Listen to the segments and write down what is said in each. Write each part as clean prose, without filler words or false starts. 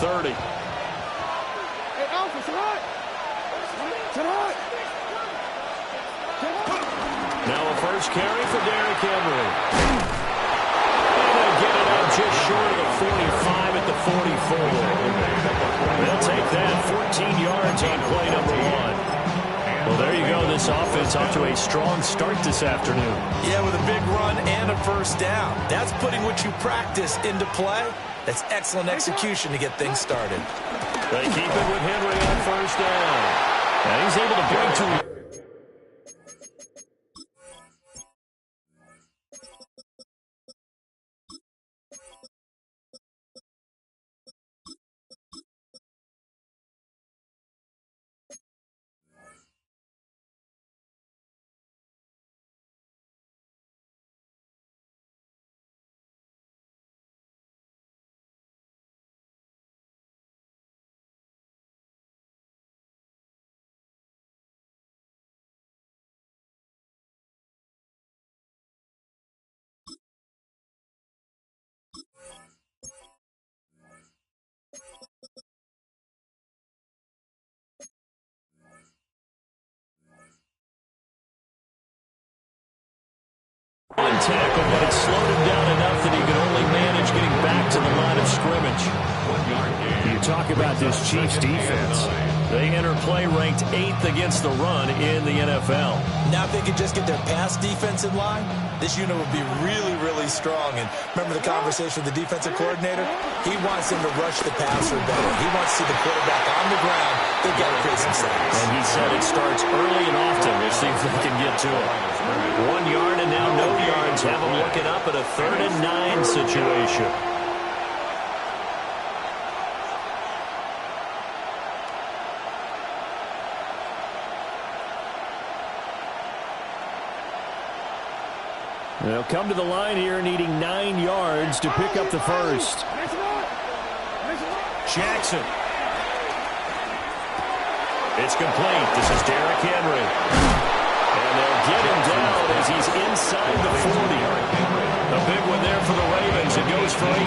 30. Now a first carry for Derrick Henry. And they get it out just short of the 45 at the 44. They'll take that 14 yards on play number 1. Well, there you go. This offense off to a strong start this afternoon. Yeah, with a big run and a first down. That's putting what you practice into play. That's excellent execution to get things started. They keep it with Henry on first down. And he's able to bring two. One tackle, but it slowed him down enough that he could only manage getting back to the line of scrimmage. You talk about this Chiefs defense. They enter play ranked 8th against the run in the NFL. Now if they could just get their pass defense in line, this unit would be really, really strong. And remember the conversation with the defensive coordinator? He wants them to rush the passer better. He wants to see the quarterback on the ground. They've got to create some sacks. And he said it starts early and often. We'll see if they can get to it. 1 yard and now no yards. Have them looking up at a 3rd and 9 situation. They'll come to the line here needing 9 yards to pick up the first. Jackson. It's complete. This is Derrick Henry. And they'll get him down as he's inside the 40. A big one there for the Ravens. It goes for 18.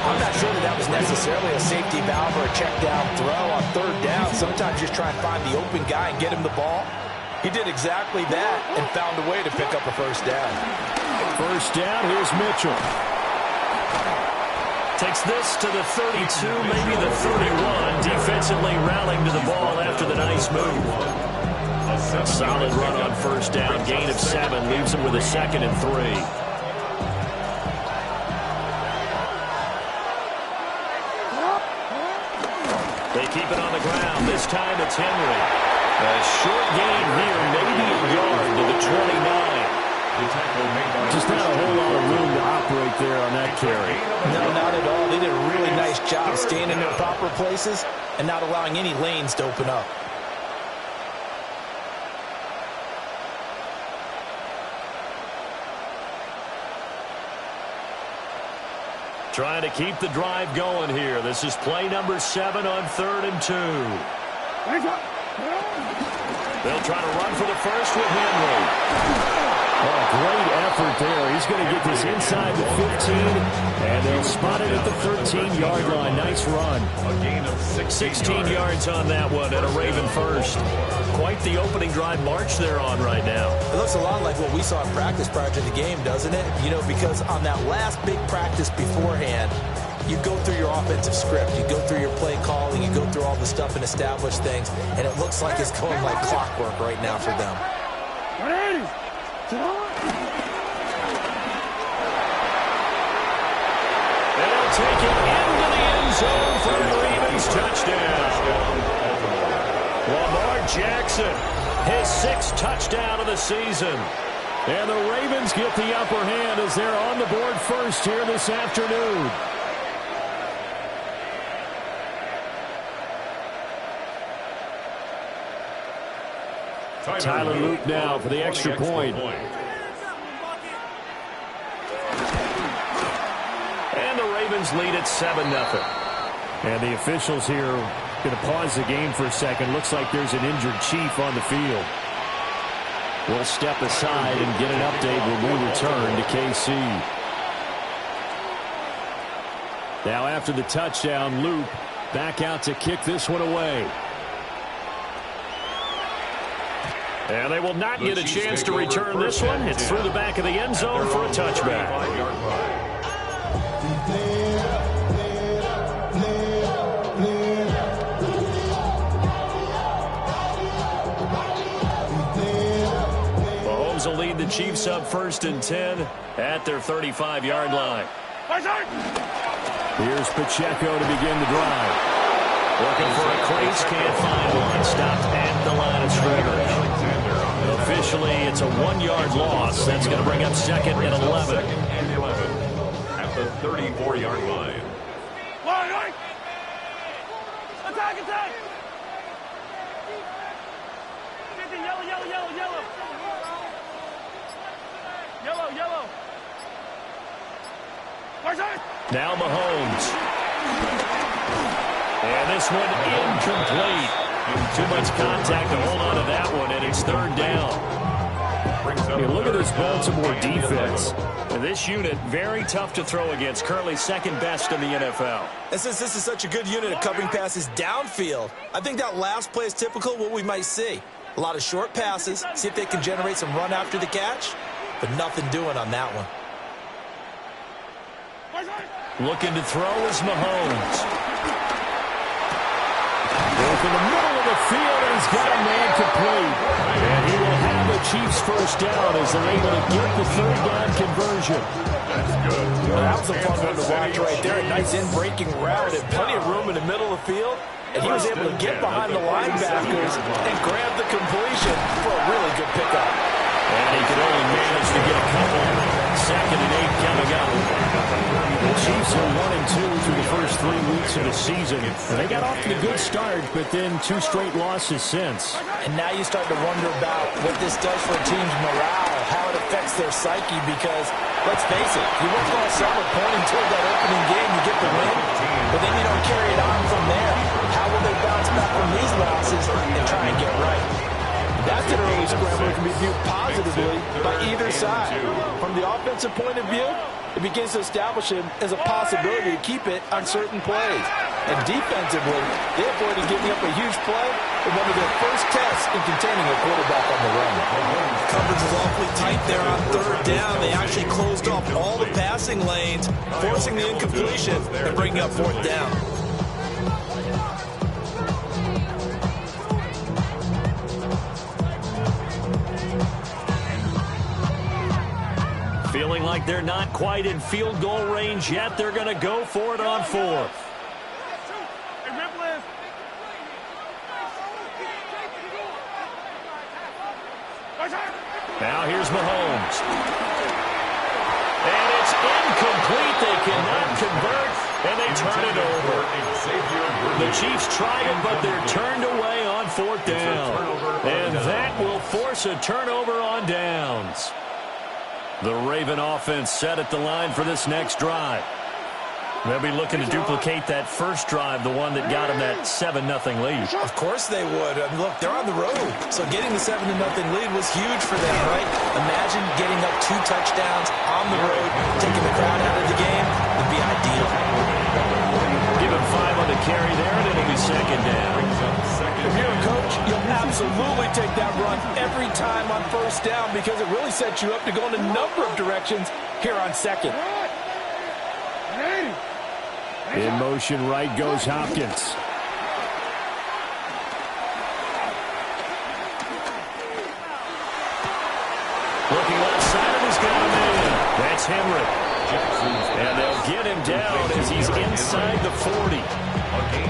I'm not sure that was necessarily a safety valve or a check down throw on 3rd down. Sometimes just try and find the open guy and get him the ball. He did exactly that and found a way to pick up a first down. First down, here's Mitchell. Takes this to the 32, maybe the 31. Defensively rallying to the ball after the nice move. A solid run on first down. Gain of 7 leaves him with a 2nd and 3. They keep it on the ground. This time it's Henry. A short gain here, maybe a yard to the 29. Just not a whole lot of room to operate there on that carry. No, not at all. They did a really nice job staying in their proper places and not allowing any lanes to open up. Trying to keep the drive going here. This is play number 7 on 3rd and 2. They'll try to run for the first with Henry. Oh, great effort there. He's going to get this inside the 15, and they'll spot it at the 13-yard line. Nice run. A gain of 16 yards on that one and a Raven first. Quite the opening drive march they're on right now. It looks a lot like what we saw in practice prior to the game, doesn't it? You know, because on that last big practice beforehand, you go through your offensive script, you go through your play calling, you go through all the stuff and establish things, and it looks like it's going like clockwork right now for them. And they'll take it into the end zone for the Ravens touchdown. Lamar Jackson, his 6th touchdown of the season. And the Ravens get the upper hand as they're on the board first here this afternoon. Tyler Luke now for the extra point. And the Ravens lead at 7-0. And the officials here going to pause the game for a second. Looks like there's an injured Chief on the field. We'll step aside and get an update when we return to KC. Now after the touchdown, Loop back out to kick this one away. And they will not get a chance to return this one. It's through the back of the end zone for a touchback. Mahomes will lead the Chiefs up 1st and 10 at their 35-yard line. Here's Pacheco to begin the drive. Looking for a crease, can't find one. Stopped at the line of scrimmage. Officially, it's a 1-yard loss. That's going to bring up 2nd and 11. At the 34-yard line. Attack, attack! Yellow, yellow, yellow, yellow. Yellow, yellow. Now Mahomes. And this one incomplete. Too much contact to hold on to that one, and it's 3rd down. Hey, look at this Baltimore defense. And this unit, very tough to throw against. Currently 2nd best in the NFL. And since this is such a good unit of covering passes downfield, I think that last play is typical of what we might see. A lot of short passes, see if they can generate some run after the catch, but nothing doing on that one. Looking to throw is Mahomes. Goes in the middle of the field, and he's got a man complete. And he will have the Chiefs 1st down as they're able to get the 3rd down conversion. That's good. That was a fun one to watch right there. A nice in-breaking route and plenty of room in the middle of the field. And he was able to get behind the linebackers and grab the completion for a really good pickup. And he could only manage to get a couple. 2nd and 8 coming up. The Chiefs are 1-2 through the first 3 weeks of the season. And they got off to a good start, but then 2 straight losses since. And now you start to wonder about what this does for a team's morale, how it affects their psyche, because, let's face it, you work all summer pointing toward that opening game, you get the win, but then you don't carry it on from there. How will they bounce back from these losses and try and get right? That's an early scrambler can be viewed positively by either side. From the offensive point of view, it begins to establish him as a possibility to keep it on certain plays. And defensively, they avoided giving up a huge play in one of their first tests in containing a quarterback on the run. Coverage was awfully tight there on 3rd down. They actually closed off all the passing lanes, forcing the incompletion and bringing up 4th down. Feeling like they're not quite in field goal range yet. They're going to go for it on 4th. Now here's Mahomes. And it's incomplete. They cannot convert, and they turn it over. The Chiefs tried it, but they're turned away on 4th down. And that will force a turnover on downs. The Raven offense set at the line for this next drive. They'll be looking to duplicate that first drive, the one that got them that 7-0 lead. Of course they would. I mean, look, they're on the road, so getting the 7-0 lead was huge for them, right? Imagine getting up 2 touchdowns on the road, taking the crowd out of the game would be ideal. Give him 5 on the carry there, and it'll be 2nd down. If you're a coach, you'll absolutely take that run every time on 1st down because it really sets you up to go in a number of directions here on 2nd. In motion, right goes Hopkins. Looking left side, he's got a man. That's Henry. And they'll get him down as he's inside the 40.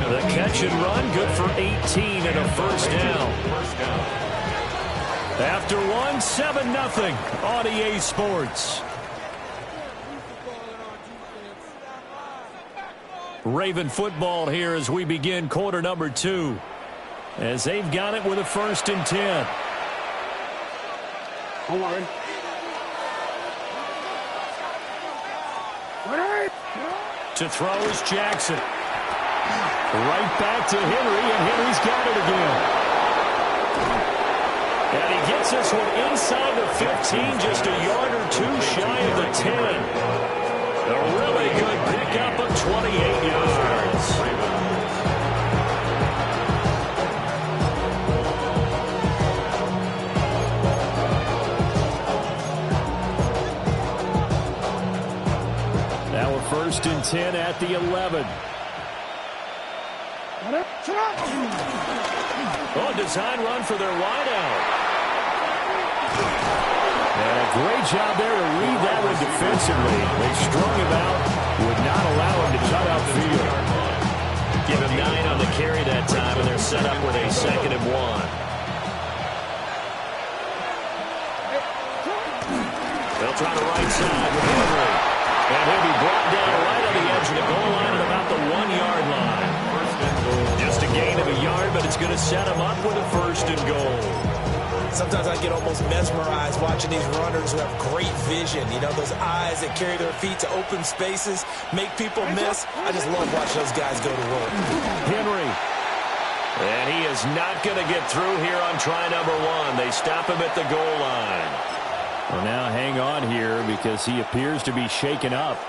The catch and run, good for 18 and a 1st down. After one, 7-0 on EA Sports. Raven football here as we begin quarter number 2. As they've got it with a 1st and 10. Don't worry. To throw is Jackson. Right back to Henry, and Henry's got it again. And he gets this one inside the 15, just a yard or 2 shy of the 10. A really good pickup of 28 yards. Now a 1st and 10 at the 11. Oh, design run for their wideout. And a great job there to read that one defensively. They strung him out, would not allow him to cut upfield. Give him 9 on the carry that time, and they're set up with a 2nd and 1. They'll try the right side with Henry. And he'll be brought down right on the edge of the goal line at about the 1-yard line. Just a gain of a yard, but it's going to set him up with a 1st and goal. Sometimes I get almost mesmerized watching these runners who have great vision. You know, those eyes that carry their feet to open spaces, make people miss. I just love watching those guys go to work. Henry. And he is not going to get through here on try number 1. They stop him at the goal line. Well, now hang on here because he appears to be shaken up.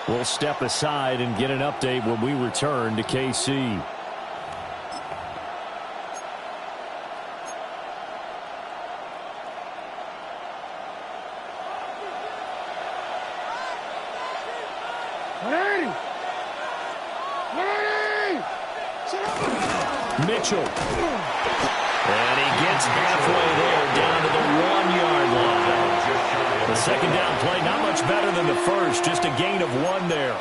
We'll step aside and get an update when we return to KC. Mitchell. And he gets halfway there down to the 1-yard line. The 2nd down play not much better than the first, just a gain of 1 there.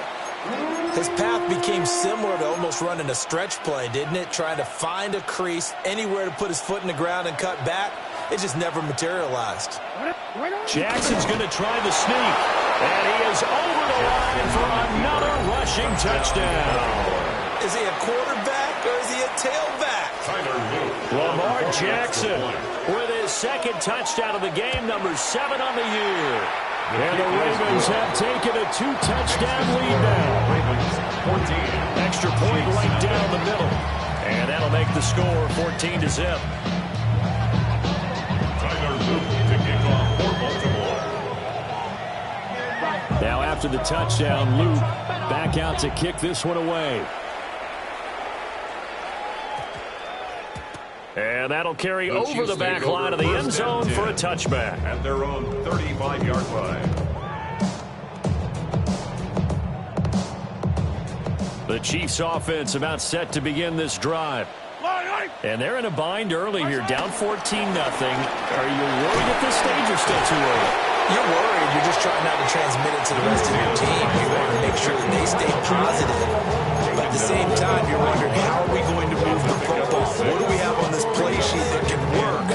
His path became similar to almost running a stretch play, didn't it? Trying to find a crease, anywhere to put his foot in the ground and cut back. It just never materialized. Jackson's going to try the sneak. And he is over the line for another rushing touchdown. Is he a quarterback or is he a tailback? Lamar Jackson with his 2nd touchdown of the game, number 7 on the year. And the Ravens have taken a 2-touchdown lead now. Extra point right down the middle. And that'll make the score 14-0. Now after the touchdown, Luke back out to kick this one away. And that'll carry over the back line of the end zone for a touchback. At their own 35-yard line. The Chiefs offense about set to begin this drive. And they're in a bind early here, down 14-0. Are you worried at this stage or still too early? You're worried. You're just trying not to transmit it to the rest of your team. You want to make sure that they stay positive. But at the same time, you're wondering, how are we going to move the football? What do we have on this play sheet that can work?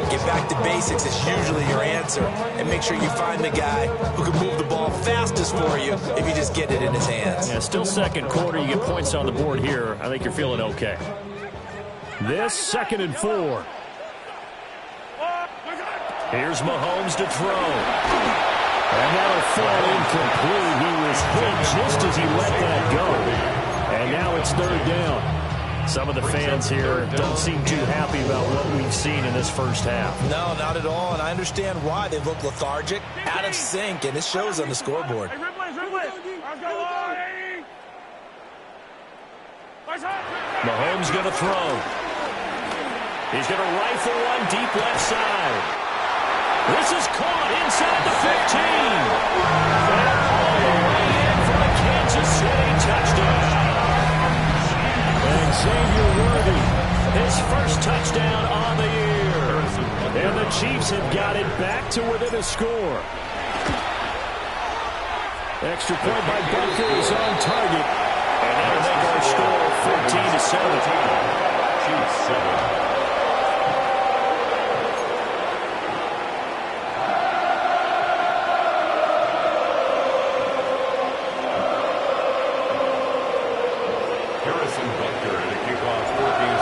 Get back to basics is usually your answer. And make sure you find the guy who can move the ball fastest for you if you just get it in his hands. Yeah, still 2nd quarter. You get points on the board here. I think you're feeling okay. This 2nd and 4. Here's Mahomes to throw. And that'll fall incomplete. He was hit just as he let that go. And now it's 3rd down. Some of the fans here don't seem too happy about what we've seen in this first half. No, not at all. And I understand why. They look lethargic, out of sync, and it shows on the scoreboard. Mahomes going to throw. He's going to rifle one deep left side. This is caught inside the 15. And all the way in for a Kansas City touchdown. And Xavier Worthy, his first touchdown on the year. And the Chiefs have got it back to within a score. Extra point by Bunker is on target. And that'll make our score 14-7. Chiefs 7.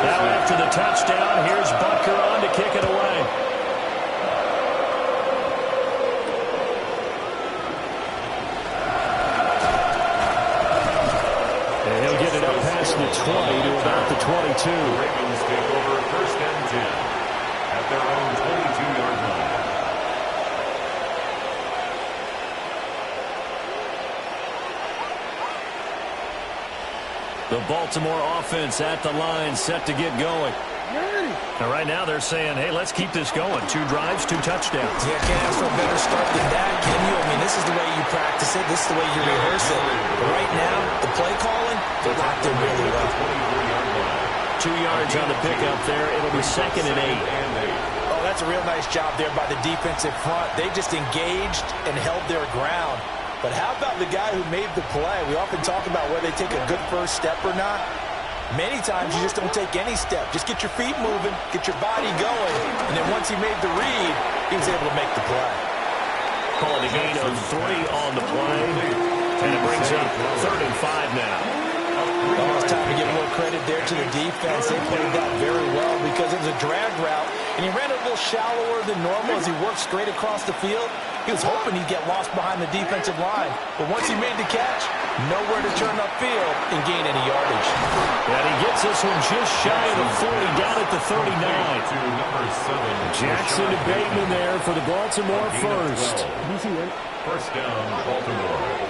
Now after the touchdown, here's Bunker on to kick it away. And he'll get it up past the 20 to about the 22. The Ravens take over 1st and 10 at their own 22-yard line. The Baltimore offense at the line, set to get going. And right now they're saying, hey, let's keep this going. 2 drives, 2 touchdowns. Yeah, can't ask for a better start than that, can you? I mean, this is the way you practice it. This is the way you rehearse it. But right now, the play calling, they're locked in really well. 2 yards on the pickup there. It'll be 2nd and 8. Oh, that's a real nice job there by the defensive front. They just engaged and held their ground. But how about the guy who made the play? We often talk about whether they take a good first step or not. Many times you just don't take any step. Just get your feet moving, get your body going, and then once he made the read, he was able to make the play. Calling a gain of 3 on the play, and it brings up 3rd and 5 now. Oh, it's time to give a little credit there to the defense. They played that very well because it was a drag route, and he ran a little shallower than normal as he worked straight across the field. He was hoping he'd get lost behind the defensive line, but once he made the catch, nowhere to turn upfield and gain any yardage. And he gets this one just shy of the 40, down at the 39. Jackson and Bateman there for the Baltimore first. First down, Baltimore.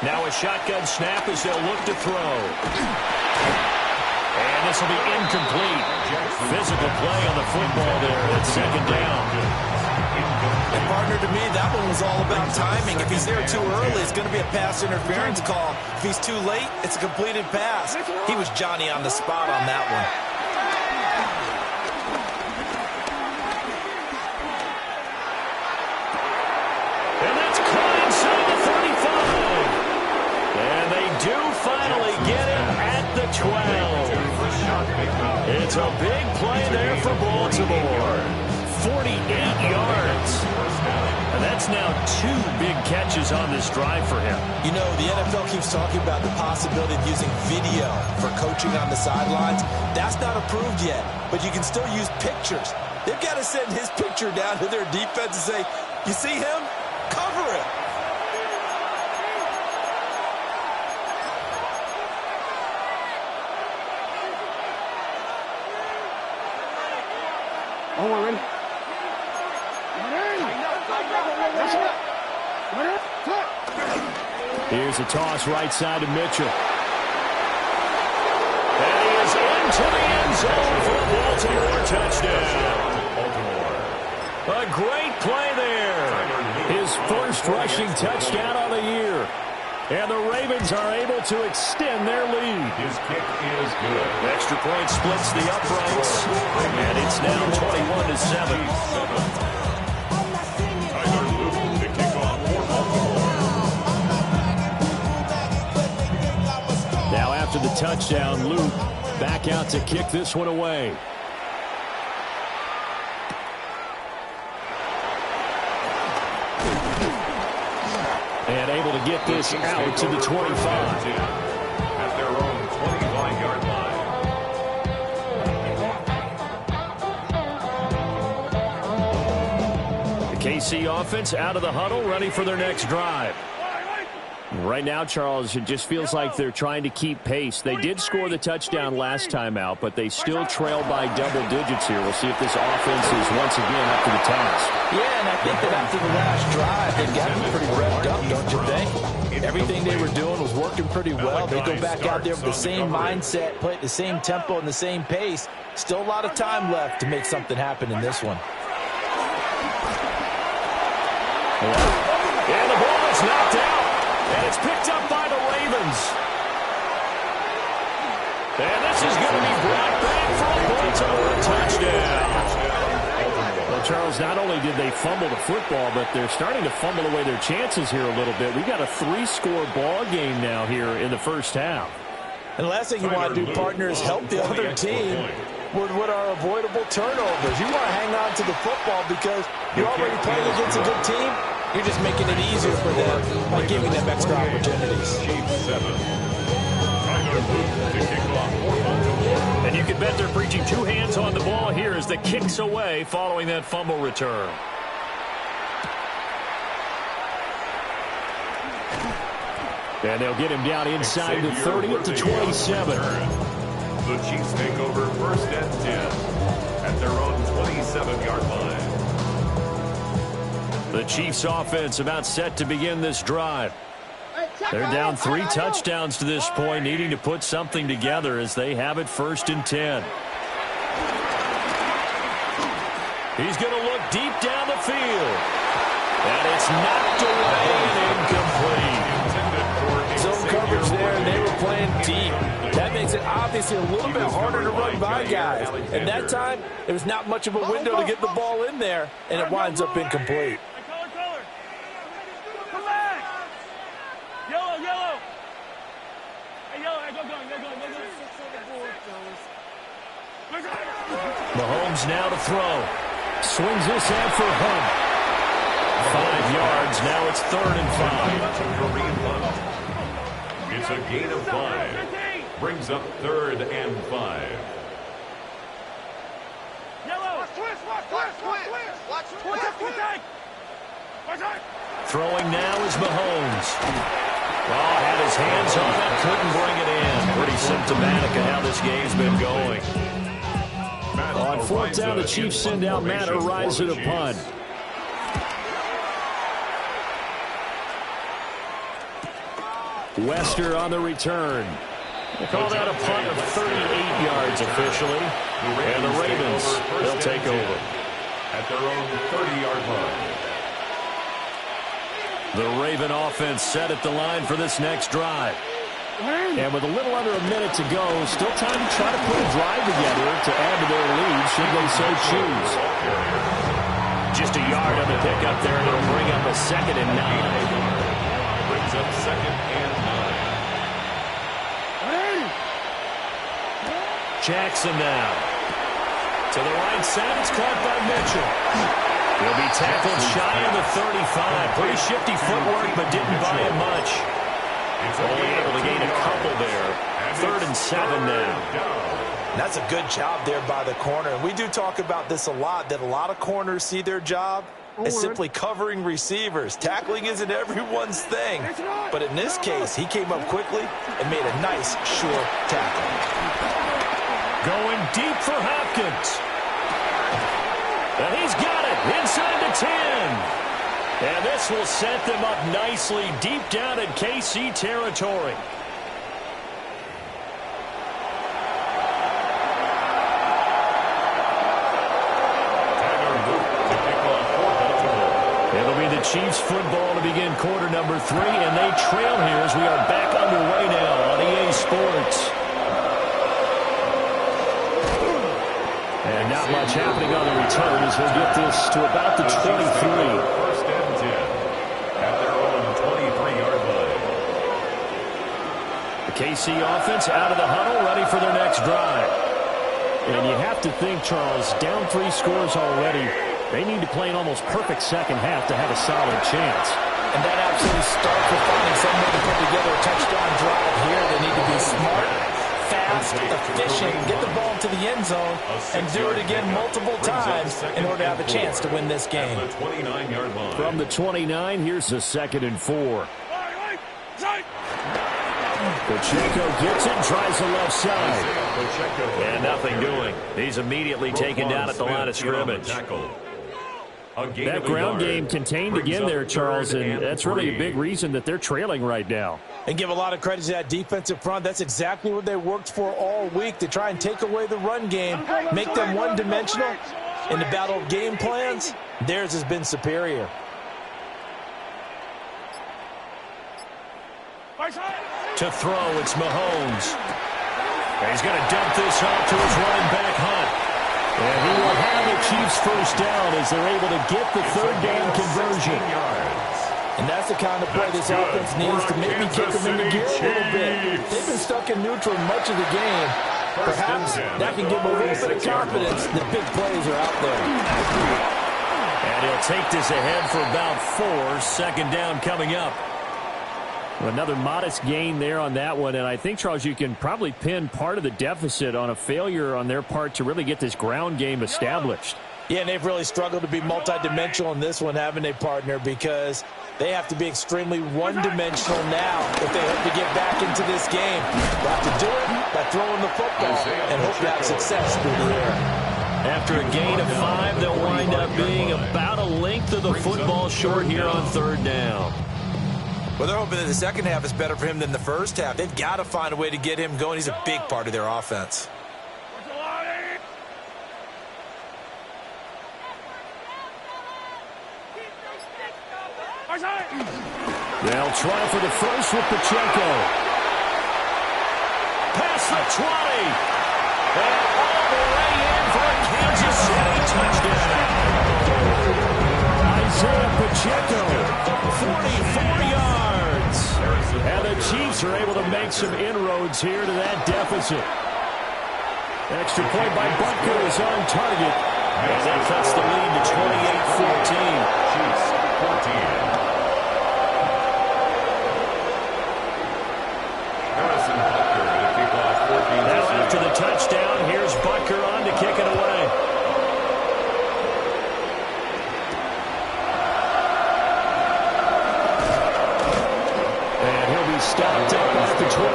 Now a shotgun snap as they'll look to throw. And this will be incomplete. Physical play on the football there at 2nd down. And partner, to me, that one was all about timing. If he's there too early, it's going to be a pass interference call. If he's too late, it's a completed pass. He was Johnny on the spot on that one. And that's caught inside the 35. And they do finally get him at the 12. It's a big play there for Baltimore. 48 yards. And that's now 2 big catches on this drive for him. You know, the NFL keeps talking about the possibility of using video for coaching on the sidelines. That's not approved yet, but you can still use pictures. They've got to send his picture down to their defense and say, you see him? Cover it. Oh, we're ready. Here's a toss right side to Mitchell. And he is into the end zone for a Baltimore touchdown. A great play there. His first rushing touchdown on the year. And the Ravens are able to extend their lead. His kick is good. Extra point splits the uprights. And it's now 21-7. Now after the touchdown, Luke back out to kick this one away. And able to get this out to the 25. At their own 25-yard line. The KC offense out of the huddle, ready for their next drive. Right now, Charles, it just feels like they're trying to keep pace. They did score the touchdown last time out, but they still trail by double digits here. We'll see if this offense is once again up to the task. Yeah, and I think that after the last drive, they've gotten pretty revved up, don't you think? Everything they were doing was working pretty well. They go back out there with the same mindset, play at the same tempo and the same pace. Still a lot of time left to make something happen in this one. And the ball is knocked out. And it's picked up by the Ravens. And this is going to be brought back for a Baltimore touchdown. Well, Charles, not only did they fumble the football, but they're starting to fumble away their chances here a little bit. We've got a 3-score ball game now here in the first half. And the last thing you want to do, partner, is help the other team with what are avoidable turnovers. You want to hang on to the football because you're already playing against a good team. You're just making it easier for them by giving them extra opportunities. And you can bet they're preaching 2 hands on the ball here as the kicks away following that fumble return. And they'll get him down inside the 30 at the 27. The Chiefs take over 1st and 10 at their own 27-yard line. The Chiefs offense about set to begin this drive. They're down 3 touchdowns to this point, needing to put something together as they have it 1st and 10. He's going to look deep down the field. And it's knocked away and incomplete. Zone coverage there, and they were playing deep. That makes it obviously a little bit harder to run by guys. And that time, there was not much of a window to get the ball in there, and it winds up incomplete. Come back. Yellow, yellow. Hey, yellow, hey, go. Mahomes now to throw. Swings this out for Hunt. 5 yards. Now it's 3rd and 5. It's a gain of 5. Brings up 3rd and 5. Yellow. Watch twist. Throwing now is Mahomes. Oh, had his hands on it, couldn't bring it in. Pretty symptomatic of how this game's been going. On 4th down, the Chiefs send out Matt Araiza to punt. Wester on the return. They call that a punt of 38 yards officially. And the Ravens, they'll take over. At their own 30-yard line. The Raven offense set at the line for this next drive. And with a little under a minute to go, still time to try to put a drive together to add to their lead, should they so choose. Just a yard on the pickup there, and it'll bring up a 2nd and 9. Brings up 2nd and 9. Jackson now. To the right side, it's caught by Mitchell. He'll be tackled shy of the 35. Pretty shifty footwork, but didn't buy him much. Only able to gain a couple there. 3rd and 7 now. That's a good job there by the corner. And we do talk about this a lot, that a lot of corners see their job as simply covering receivers. Tackling isn't everyone's thing. But in this case, he came up quickly and made a nice, sure tackle. Going deep for Hopkins. And he's got it inside the 10. And this will set them up nicely deep down in KC territory. It'll be the Chiefs football to begin quarter number 3, and they trail here as we are back underway now on EA Sports. And not much happening on the return as we'll get this to about the 23. KC offense out of the huddle, ready for their next drive. And you have to think, Charles, down 3 scores already. They need to play an almost perfect second half to have a solid chance. And that absolutely starts with finding some way to put together a touchdown drive here. They need to be smart, fast, efficient, get the ball to the end zone, and do it again multiple times in order to have a chance to win this game. From the 29, here's the 2nd and 4. Pacheco gets it, tries the left side. And nothing doing. He's immediately taken down at the line of scrimmage. That ground game contained again there, Charles, and that's really a big reason that they're trailing right now. And give a lot of credit to that defensive front. That's exactly what they worked for all week, to try and take away the run game, make them one-dimensional. In the battle of game plans, theirs has been superior. To throw, it's Mahomes. And he's going to dump this off to his running back, Hunt. And he will have the Chiefs first down as they're able to get the 3rd down conversion. And that's the kind of play this offense needs to maybe kick them in the gear a little bit. They've been stuck in neutral much of the game. Perhaps that can give them a little bit of confidence that big plays are out there. And he'll take this ahead for about 4. 2nd down coming up. Another modest gain there on that one, and I think, Charles, you can probably pin part of the deficit on a failure on their part to really get this ground game established. Yeah, and they've really struggled to be multidimensional in this one, haven't they, partner? Because they have to be extremely one-dimensional now if they hope to get back into this game. They have to do it by throwing the football and hope to have success through the air. After a gain of 5, they'll wind up being about a length of the football short here on third down. Well, they're hoping that the second half is better for him than the first half. They've got to find a way to get him going. He's a big part of their offense. They'll try for the first with Pacheco. Past the 20. And all the way in for a Kansas City touchdown. Isaiah Pacheco, 44 yards. And the Chiefs are able to make some inroads here to that deficit. Extra point by Butker is on target. And that cuts the lead to 28-14. Chiefs 14. Now after the touchdown, here's Butker on to kick it away. And he'll be stopped up at the 25.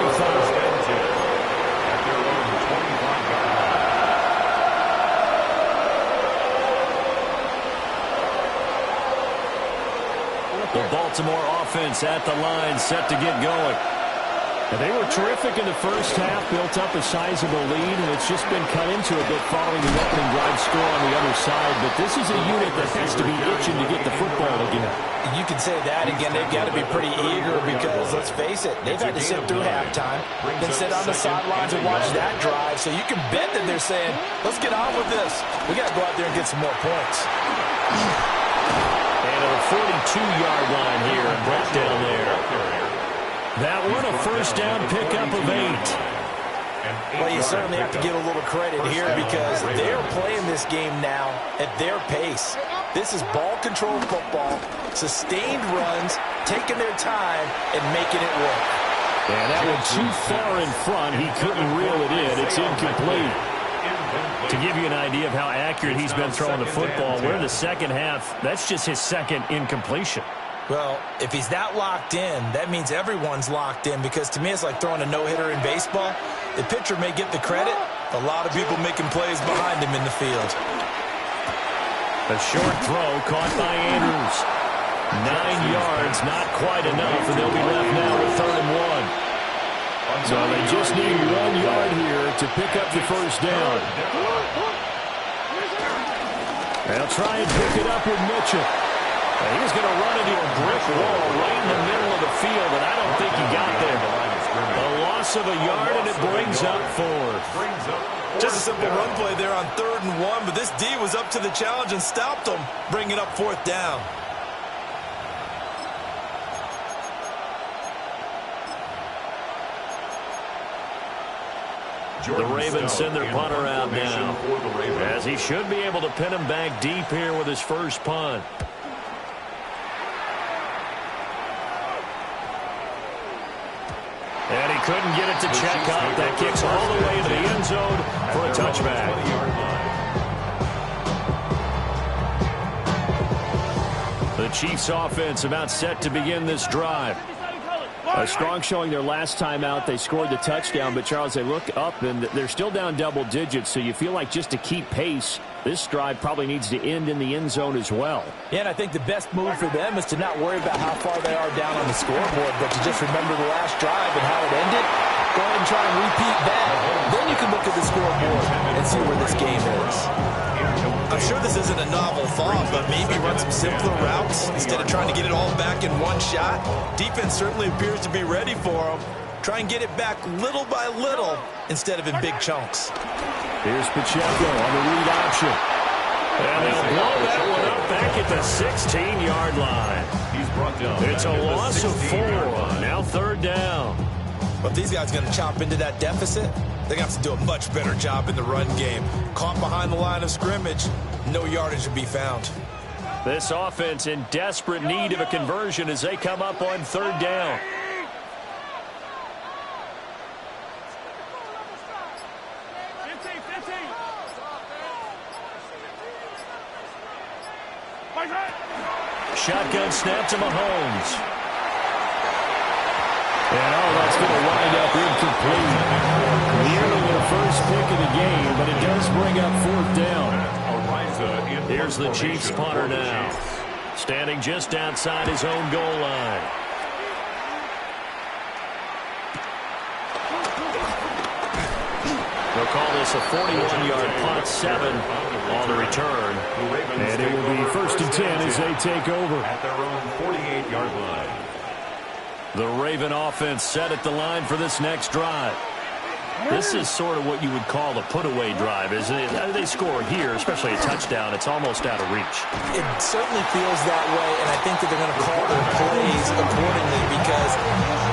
The Baltimore offense at the line, set to get going. And they were terrific in the first half, built up a sizable lead, and it's just been cut into a bit following the opening drive score on the other side. But this is a unit that has to be itching to get the football again. You can say that again. They've got to be pretty eager because, let's face it, they've had to sit through halftime, then sit on the sidelines and watch that drive. So you can bet that they're saying, let's get on with this. We got to go out there and get some more points. And a 42-yard line here, brought down there. That one a first down pickup of 8. Well, you certainly have to give a little credit here because they're playing this game now at their pace. This is ball-controlled football, sustained runs, taking their time, and making it work. And that one too far in front. He couldn't reel it in. It's incomplete. To give you an idea of how accurate he's been throwing the football, we're in the second half. That's just his second incompletion. Well, if he's that locked in, that means everyone's locked in because to me it's like throwing a no-hitter in baseball. The pitcher may get the credit, a lot of people making plays behind him in the field. A short throw caught by Andrews. 9 yards, not quite enough, and they'll be left now with 3rd and 1. So they just need 1 yard here to pick up the first down. They'll try and pick it up with Mitchell. He's going to run into a brick wall right in the middle of the field, and I don't think he got there. A loss of a yard, and it brings up 4th. Just a simple run play there on 3rd and 1, but this D was up to the challenge and stopped him, bringing up 4th down. The Ravens send their punter out now, as he should be able to pin him back deep here with his first punt. And he couldn't get it to check out. That kicks all the way to the end zone for a touchback. The Chiefs offense about set to begin this drive. A strong showing their last time out. They scored the touchdown, but Charles, they look up and they're still down double digits, so you feel like just to keep pace, this drive probably needs to end in the end zone as well. Yeah, and I think the best move for them is to not worry about how far they are down on the scoreboard, but to just remember the last drive and how it ended. Go ahead and try and repeat that. Then you can look at the scoreboard and see where this game is. I'm sure this isn't a novel thought, but maybe run some simpler routes instead of trying to get it all back in one shot. Defense certainly appears to be ready for them. Try and get it back little by little instead of in big chunks. Here's Pacheco on the read option. And they'll blow that one up back at the 16-yard line. He's brought down. It's a loss of 4. Now 3rd down. But if these guys are going to chop into that deficit, they got to do a much better job in the run game. Caught behind the line of scrimmage, no yardage to be found. This offense in desperate need of a conversion as they come up on 3rd down. Shotgun snap to Mahomes. And that's going to wind up incomplete. Nearly their first pick of the game, but it does bring up fourth down. Here's the Chiefs punter now, standing just outside his own goal line. They'll call this a 41-yard punt, 7 on the return. And it will be 1st and 10 as they take over. At their own 48-yard line. The Raven offense set at the line for this next drive. This is sort of what you would call a put-away drive, isn't it? They score here, especially a touchdown. It's almost out of reach. It certainly feels that way, and I think that they're going to call their plays accordingly because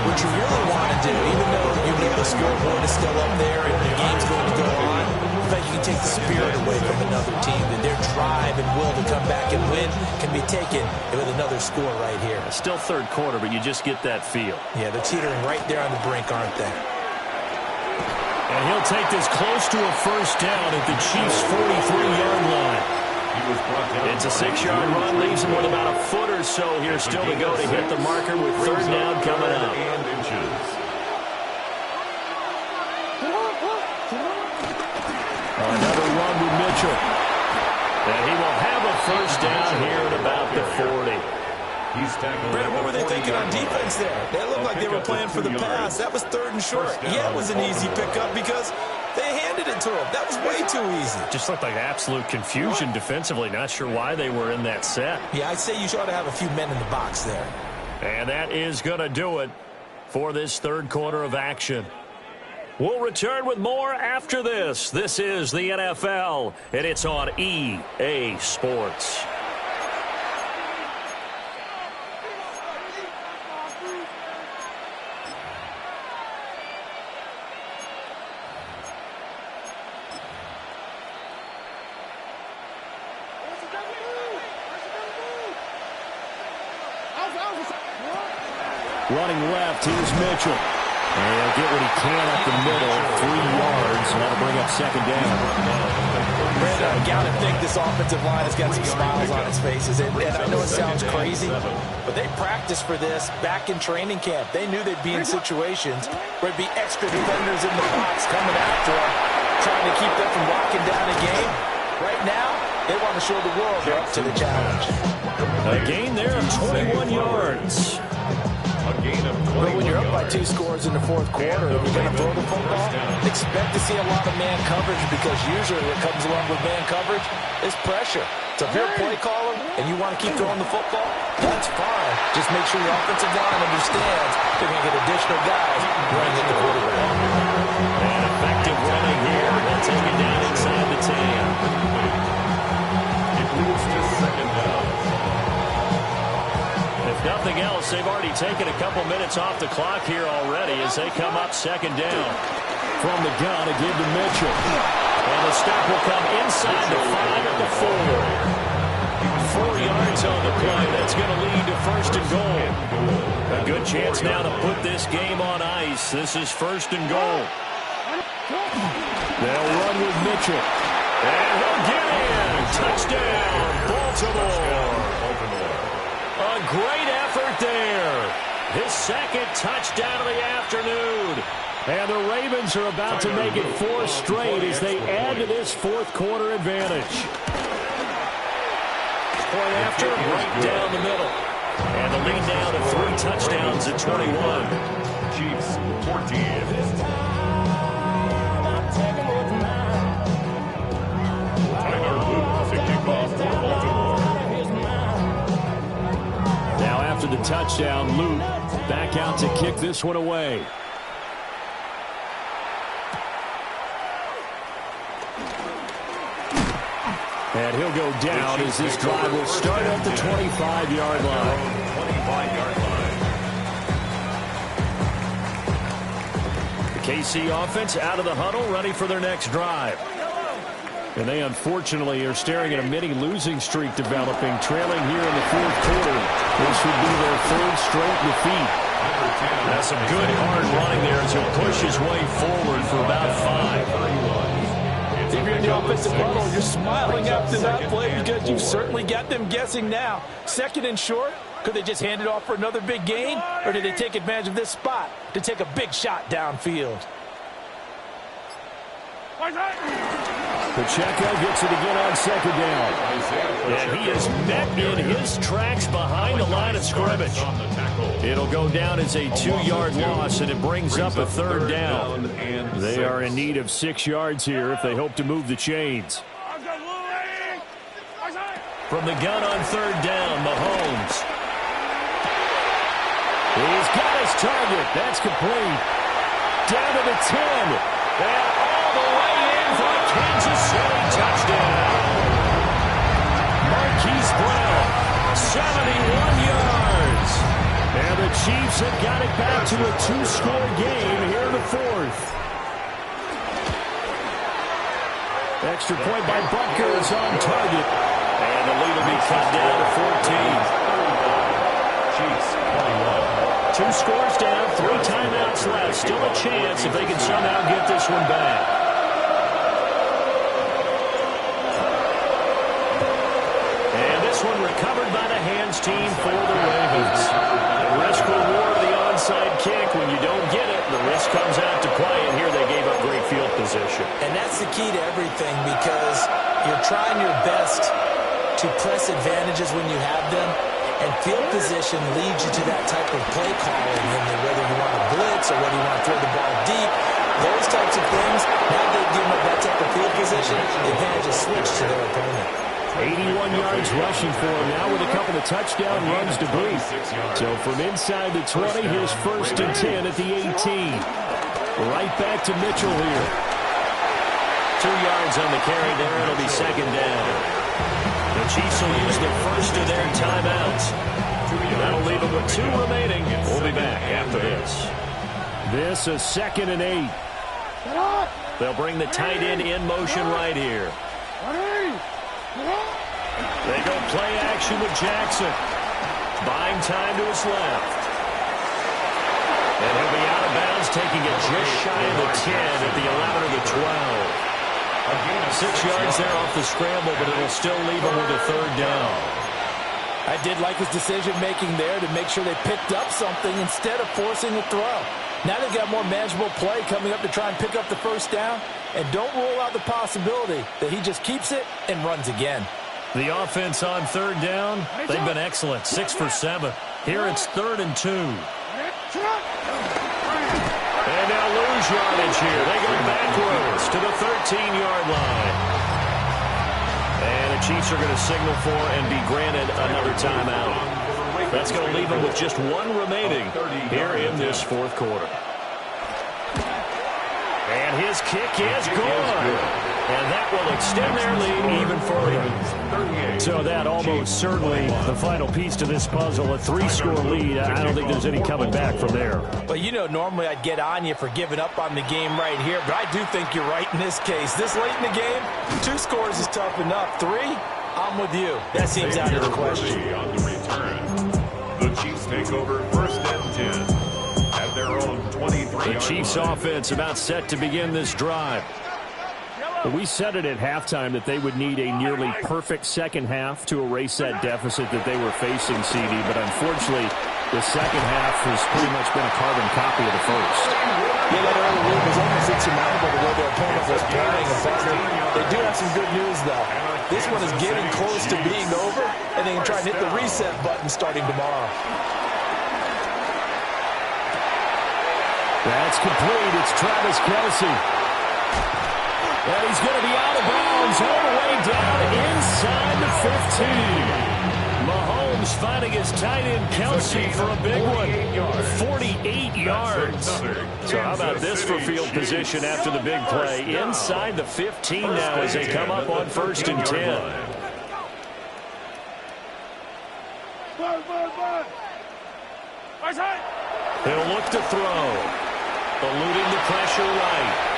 what you really want to do, even though you know the scoreboard is still up there and the game's going to go on, I think you can take the spirit away from another team, that their drive and will to come back and win can be taken with another score right here. It's still third quarter, but you just get that feel. Yeah, they're teetering right there on the brink, aren't they? And he'll take this close to a first down at the Chiefs' 43-yard line. It's a 6-yard run, leaves him with about a foot or so here still to go to hit the marker with third down coming up. Another run with Mitchell. And he will have a first down here at about the 40. Brandon, what were they thinking on defense there? They looked like they were playing for the pass. That was 3rd and short. Yeah, it was an easy pickup because they handed it to him. That was way too easy. Just looked like absolute confusion defensively. Not sure why they were in that set. Yeah, I'd say you ought to have a few men in the box there. And that is going to do it for this third quarter of action. We'll return with more after this. This is the NFL, and it's on EA Sports. Running left, here's Mitchell. And he'll get what he can up the middle, 3 yards, and that'll bring up second down. Brandon, I gotta think this offensive line has got some smiles on its faces. And I know it sounds crazy, but they practiced for this back in training camp. They knew they'd be in situations where it'd be extra defenders in the box coming after them, trying to keep them from locking down a game. Right now, they want to show the world they're up to the challenge. A gain there of 21 yards. But when you're up by 2 scores in the fourth quarter and you're going to throw the football, expect to see a lot of man coverage because usually what comes along with man coverage is pressure. So if you're a play caller and you want to keep throwing the football, that's fine. Just make sure your offensive line understands they're going to get additional guys running at the quarterback. And effective running here. They'll take it down inside the 10. It moves to second down. If nothing else, they've already taken a couple minutes off the clock here already as they come up second down. From the gun, a give to Mitchell. And the stop will come inside the 5 at the 4. 4 yards on the play. That's going to lead to first and goal. A good chance now to put this game on ice. This is first and goal. They'll run with Mitchell. And he'll get in. Touchdown, Baltimore. A great effort there. His second touchdown of the afternoon. And the Ravens are about to make it 4 straight as they add to this fourth quarter advantage. Point after, right down the middle. And the lead down to 3 touchdowns at 21. Chiefs 14. Tyler Luke to kick off for Baltimore. Now after the touchdown, Luke back out to kick this one away. And he'll go down as this drive will start at the 25-yard line. 25-yard line. The KC offense out of the huddle, ready for their next drive. And they unfortunately are staring at a mini losing streak developing, trailing here in the fourth quarter. This would be their 3rd straight defeat. That's some good hard running there as he'll push his way forward for about 5. If you're in the offensive huddle, you're smiling after that play because you've certainly got them guessing now. 2nd and short, could they just hand it off for another big gain? Or did they take advantage of this spot to take a big shot downfield? Pacheco gets it again on second down. And he is met in his tracks behind the line of scrimmage. It'll go down as a 2-yard loss, and it brings up a third down. They are in need of 6 yards here if they hope to move the chains. From the gun on third down, Mahomes. He's got his target. That's complete. Down to the 10. And all the way in for a Kansas City touchdown. Marquise Brown, 71 yards. And the Chiefs have got it back to a 2-score game here in the fourth. Extra point by Butker is on target. And the lead will be cut down to 14. Chiefs 21. 2 scores down, 3 timeouts left. Still a chance if they can somehow get this one back. And this one recovered by the hands team for the Ravens. The risk reward of the onside kick. When you don't get it, the risk comes out to play, and here they gave up great field position. And that's the key to everything, because you're trying your best to press advantages when you have them. And field position leads you to that type of play calling, and whether you want to blitz or whether you want to throw the ball deep, those types of things. Now they've given up that type of field position, the advantage is switched to their opponent. 81 yards rushing for him now with a couple of touchdown runs to boot. So from inside the 20, here's 1st and 10 at the 18. Right back to Mitchell here. 2 yards on the carry there. It'll be second down. The Chiefs will use the first of their timeouts. That'll leave them with 2 remaining. We'll be back after this. This is 2nd and 8. They'll bring the tight end in motion right here. They go play action with Jackson. Buying time to his left. And he'll be out of bounds, taking it just shy of the 10 at the 11 or the 12. 6 yards there off the scramble, but it'll still leave him with a third down. I did like his decision-making there to make sure they picked up something instead of forcing a throw. Now they've got more manageable play coming up to try and pick up the first down, and don't rule out the possibility that he just keeps it and runs again. The offense on third down, they've been excellent, 6 for 7. Here it's 3rd and 2. And they'll lose yardage here. They go backwards to the 13-yard line. And the Chiefs are going to signal for and be granted another timeout. That's going to leave them with just 1 remaining here in this fourth quarter. And his kick is good. And that will extend their lead even further. So that almost certainly the final piece to this puzzle, a 3-score lead. I don't think there's any coming back from there. But, you know, normally I'd get on you for giving up on the game right here, but I do think you're right in this case. This late in the game, 2 scores is tough enough. 3, I'm with you. That seems out of the question. On the return, the Chiefs take over 1st and 10 at their own 23-yard The Chiefs offense about set to begin this drive. We said it at halftime that they would need a nearly perfect second half to erase that deficit that they were facing, CD, but unfortunately the second half has pretty much been a carbon copy of the first. Yeah, that early lead was almost insurmountable the way their opponent was playing. They do have some good news, though. This one is getting close to being over, and they can try and hit the reset button starting tomorrow. That's complete. It's Travis Kelce. And he's going to be out of bounds all the way down inside the 15. Mahomes finding his tight end Kelce for a big one. 48 yards. So how about this for field position after the big play? Inside the 15 now as they come up on 1st and 10. He'll look to throw. Eluding the pressure right.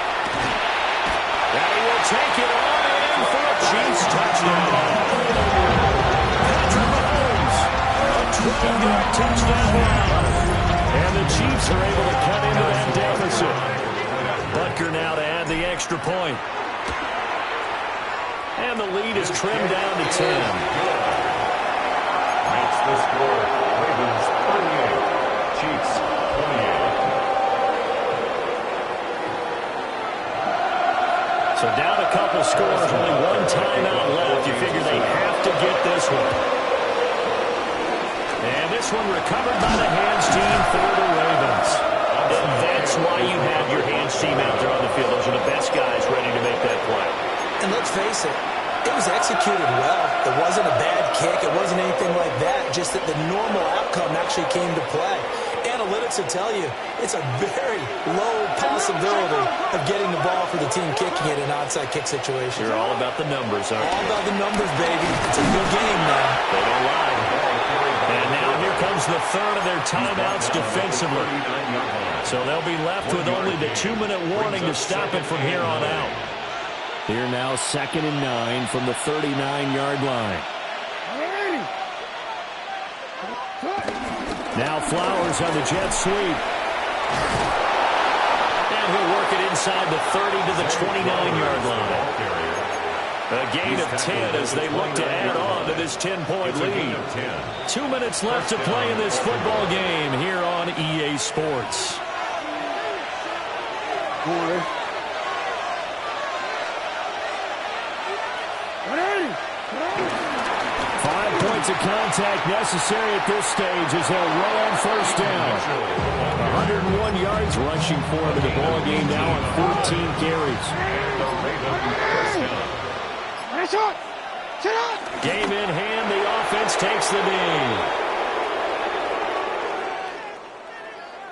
And he will take it on in for a Chiefs touchdown. Patrick Mahomes, a 12-yard touchdown run. And the Chiefs are able to cut into that deficit. Butker now to add the extra point. And the lead is trimmed down to 10. That's the score. Ravens 38, Chiefs 28. So down a couple scores, only one timeout left. You figure they have to get this one. And this one recovered by the hands team for the Ravens. And that's why you have your hands team out there on the field. Those are the best guys ready to make that play. And let's face it, it was executed well. It wasn't a bad kick. It wasn't anything like that. Just that the normal outcome actually came to play. Analytics will tell you it's a very low possibility of getting the ball for the team kicking it in an onside kick situation. You're all about the numbers, aren't you? All about the numbers, baby. It's a good game now. They don't lie. And now here comes the third of their timeouts defensively. So they'll be left with only the 2-minute warning to stop it from here on out. Here now, 2nd and 9 from the 39-yard line. Now Flowers on the jet sweep. And he'll work it inside the 30 to the 29-yard line. A gain of 10 as they look to add on to this 10-point lead. 2 minutes left to play in this football game here on EA Sports. 5 points of contact necessary at this stage as they'll roll on first down. 101 yards rushing for him in the ball game now on 14 carries. Game in hand, the offense takes the knee.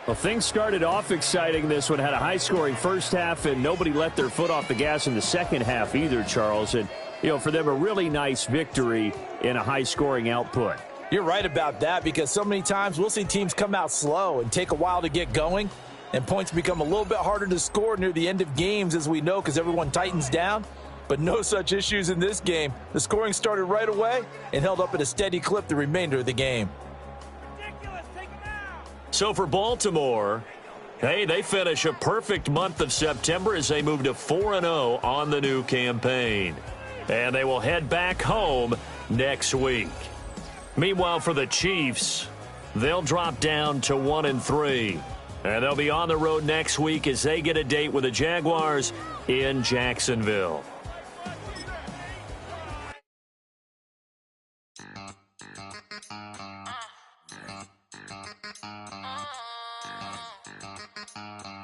Well, things started off exciting. This one had a high-scoring first half, and nobody let their foot off the gas in the second half either, Charles. And, you know, for them, a really nice victory in a high-scoring output. You're right about that because so many times we'll see teams come out slow and take a while to get going, and points become a little bit harder to score near the end of games, as we know, because everyone tightens down. But no such issues in this game. The scoring started right away and held up at a steady clip the remainder of the game. So for Baltimore, hey, they finish a perfect month of September as they move to 4-0 on the new campaign. And they will head back home next week. Meanwhile, for the Chiefs, they'll drop down to 1-3. And they'll be on the road next week as they get a date with the Jaguars in Jacksonville.